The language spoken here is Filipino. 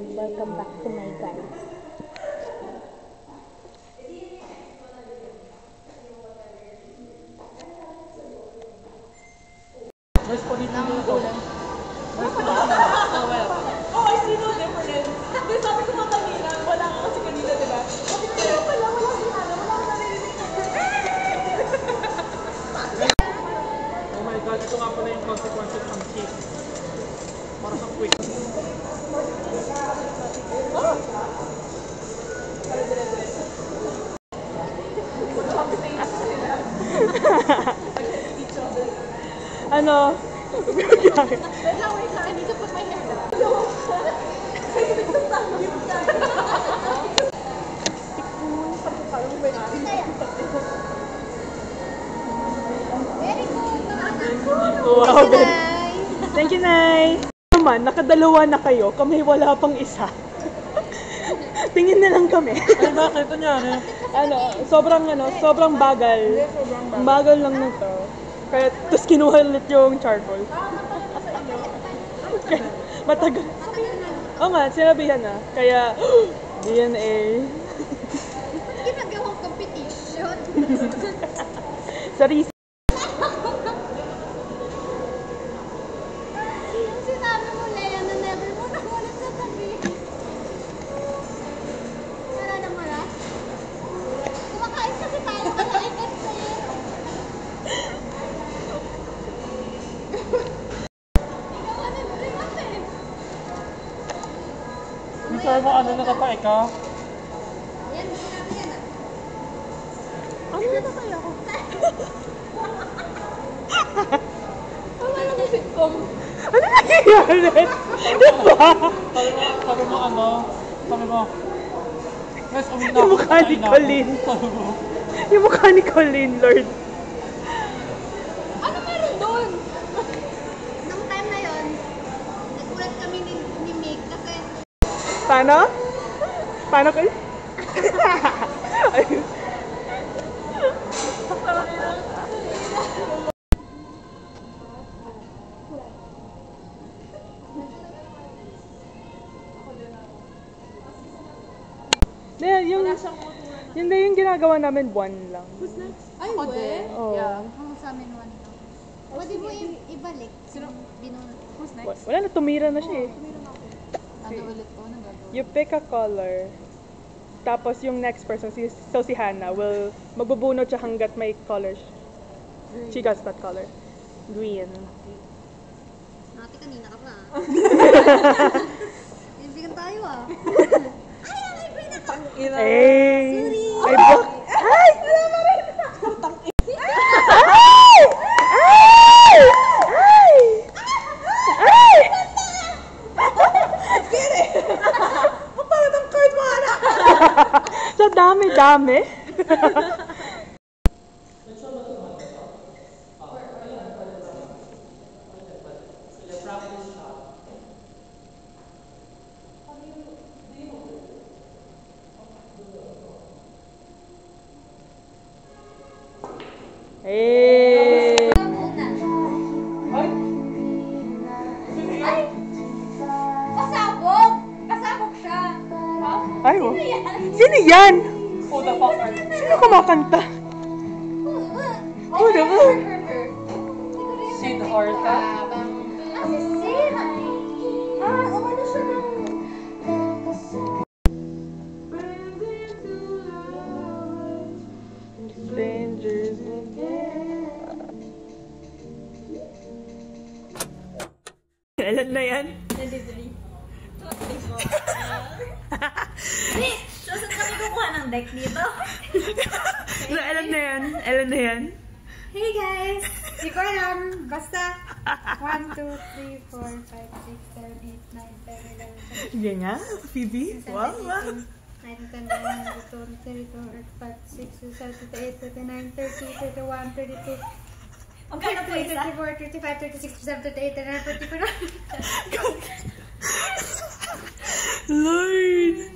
and welcome back to my guide. Where's po dito yung ulam? Oh, I see no difference. Kasi sabi ko kanina, wala ka kasi kanina, diba? Kasi kaya wala si Hana, wala ka narinig. Oh my god, ito nga pala yung consequences ng cake. Para sa quick. Ano? Wait lang, I need to put my hair down. Wow, thank you, Nay. Naman, nakadalawa na kayo. Kami wala pang isa. Tingin na lang kami. Ay, bakit? Ano? Sobrang bagal. Ang bagal lang nito. Kaya, tapos kinuha ulit yung charcoal. Matagal. Oo nga, sinabihan na. Kaya, DNA. Ginagawang competition. Sorry. Sinabi mo, Lea, na never mo na ulit sa tabi. Wala na mo na? Kumakain kasi tayo, kaya I can say it. Ikaw ka nag-remat eh. Hindi sabi mo ano nakatae ka? Yan, sinabi yan ah. Ano na kaya ako? Wala na sitcom. Ano nangyayari? Diba? Sabi mo, guys, uwi na Yung ako. mukha ni Colleen. Yung mukha ni Colleen, Lord. Ano meron doon? Nung time na yon, nagulat kami ni Mig kasi Paano? Paano ko? Ayun. Yun na yung ginagawa namin buwan lang. ay, we? Oo. Ang sa amin one lang. Pwede mo ibalik. Sino? Binunod. Who's next? Wala na, tumira na siya eh. Ano ulit ko? Anong gagawin? You pick a color. Tapos yung next person, si Hannah, will magbubunot siya hanggat may color. She gets that color. Green. Nati kanina ka pa. Ibigan tayo ah. Ay, ay, green ako. Ay! Sorry. Ay, ay! Wala na rin. Ay! Ay! Ay! Ay! Kiri! Ang parang ng card mo, anak. Sa dami-dami. Hey! Ay! Pasabog! Pasabog siya. Ay, oh. Sino yan? Who the fuck are you? Sino kumakanta? Who the fuck? Sid Horta? Si Sid! Umano siya ng... Strangers Kailan na yan? Susan kami kukuha ng deck dito. Kailan na yan? Kailan na yan? Hey guys! Di ko alam. Basta 1, 2, 3, 4, 5, 6, 7, 8, 9, 10, 11, 12, Sige nga, Phoebe. Wow, wow. 9, 10, 11, 12, 13, 14, 15, 16, 17, 18, 19, 20, 21, 22. Okay, 23, 24, 25, 26, 27, 28, 29, 30, 31. Lord!